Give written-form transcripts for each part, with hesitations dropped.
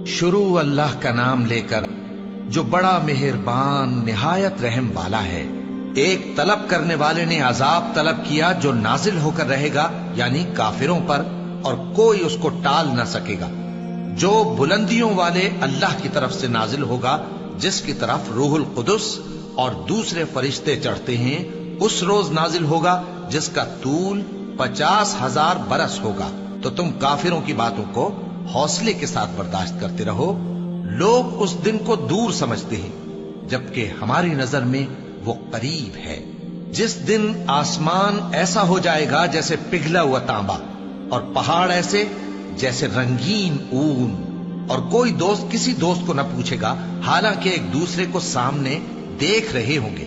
شروع اللہ کا نام لے کر جو بڑا مہربان نہایت رحم والا ہے۔ ایک طلب کرنے والے نے عذاب طلب کیا جو نازل ہو کر رہے گا یعنی کافروں پر، اور کوئی اس کو ٹال نہ سکے گا۔ جو بلندیوں والے اللہ کی طرف سے نازل ہوگا، جس کی طرف روح القدس اور دوسرے فرشتے چڑھتے ہیں، اس روز نازل ہوگا جس کا طول 50,000 برس ہوگا۔ تو تم کافروں کی باتوں کو حوصلے کے ساتھ برداشت کرتے رہو۔ لوگ اس دن کو دور سمجھتے ہیں جبکہ ہماری نظر میں وہ قریب ہے۔ جس دن آسمان ایسا ہو جائے گا جیسے پگھلا ہوا تانبا، اور پہاڑ ایسے جیسے رنگین اون، اور کوئی دوست کسی دوست کو نہ پوچھے گا حالانکہ ایک دوسرے کو سامنے دیکھ رہے ہوں گے۔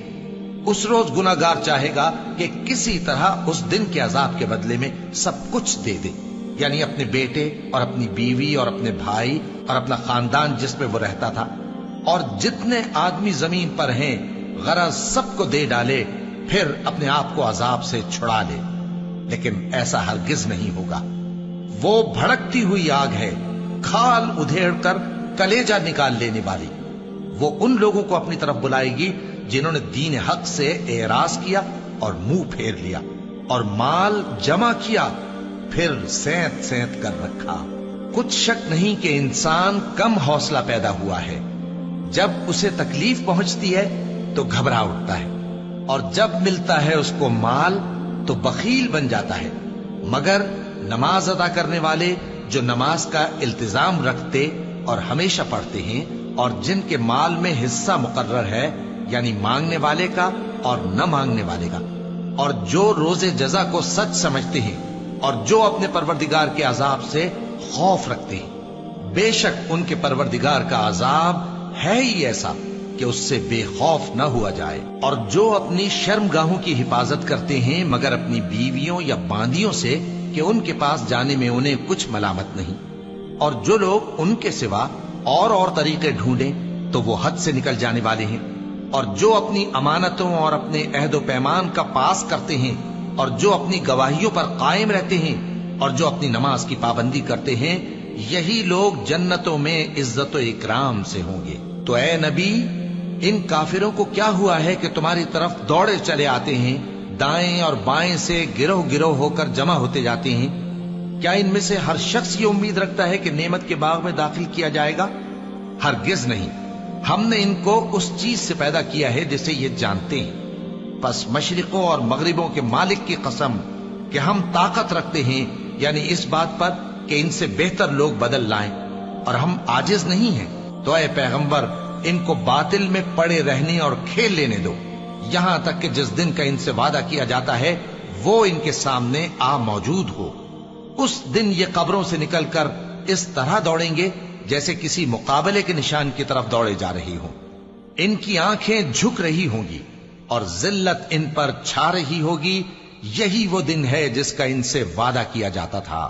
اس روز گناہگار چاہے گا کہ کسی طرح اس دن کے عذاب کے بدلے میں سب کچھ دے دے، یعنی اپنے بیٹے اور اپنی بیوی اور اپنے بھائی اور اپنا خاندان جس میں وہ رہتا تھا، اور جتنے آدمی زمین پر ہیں غرض سب کو دے ڈالے، پھر اپنے آپ کو عذاب سے چھڑا لے۔ لیکن ایسا ہرگز نہیں ہوگا۔ وہ بھڑکتی ہوئی آگ ہے، کھال ادھیڑ کر کلیجہ نکال لینے والی۔ وہ ان لوگوں کو اپنی طرف بلائے گی جنہوں نے دین حق سے اعراض کیا اور منہ پھیر لیا، اور مال جمع کیا پھر سینت سینت کر رکھا۔ کچھ شک نہیں کہ انسان کم حوصلہ پیدا ہوا ہے۔ جب اسے تکلیف پہنچتی ہے تو گھبرا اٹھتا ہے، اور جب ملتا ہے اس کو مال تو بخیل بن جاتا ہے۔ مگر نماز ادا کرنے والے جو نماز کا التزام رکھتے اور ہمیشہ پڑھتے ہیں، اور جن کے مال میں حصہ مقرر ہے، یعنی مانگنے والے کا اور نہ مانگنے والے کا، اور جو روز جزا کو سچ سمجھتے ہیں، اور جو اپنے پروردگار کے عذاب سے خوف رکھتے ہیں، بے شک ان کے پروردگار کا عذاب ہے ہی ایسا کہ اس سے بے خوف نہ ہوا جائے۔ اور جو اپنی شرمگاہوں کی حفاظت کرتے ہیں مگر اپنی بیویوں یا باندیوں سے کہ ان کے پاس جانے میں انہیں کچھ ملامت نہیں، اور جو لوگ ان کے سوا اور طریقے ڈھونڈیں تو وہ حد سے نکل جانے والے ہیں، اور جو اپنی امانتوں اور اپنے عہد و پیمان کا پاس کرتے ہیں، اور جو اپنی گواہیوں پر قائم رہتے ہیں، اور جو اپنی نماز کی پابندی کرتے ہیں، یہی لوگ جنتوں میں عزت و اکرام سے ہوں گے۔ تو اے نبی، ان کافروں کو کیا ہوا ہے کہ تمہاری طرف دوڑے چلے آتے ہیں، دائیں اور بائیں سے گروہ گروہ ہو کر جمع ہوتے جاتے ہیں؟ کیا ان میں سے ہر شخص یہ امید رکھتا ہے کہ نعمت کے باغ میں داخل کیا جائے گا؟ ہرگز نہیں۔ ہم نے ان کو اس چیز سے پیدا کیا ہے جسے یہ جانتے ہیں۔ پس مشرقوں اور مغربوں کے مالک کی قسم کہ ہم طاقت رکھتے ہیں، یعنی اس بات پر کہ ان سے بہتر لوگ بدل لائیں، اور ہم عاجز نہیں ہیں۔ تو اے پیغمبر، ان کو باطل میں پڑے رہنے اور کھیل لینے دو، یہاں تک کہ جس دن کا ان سے وعدہ کیا جاتا ہے وہ ان کے سامنے آ موجود ہو۔ اس دن یہ قبروں سے نکل کر اس طرح دوڑیں گے جیسے کسی مقابلے کے نشان کی طرف دوڑے جا رہی ہوں۔ ان کی آنکھیں جھک رہی ہوں گی اور ذلت ان پر چھا رہی ہوگی۔ یہی وہ دن ہے جس کا ان سے وعدہ کیا جاتا تھا۔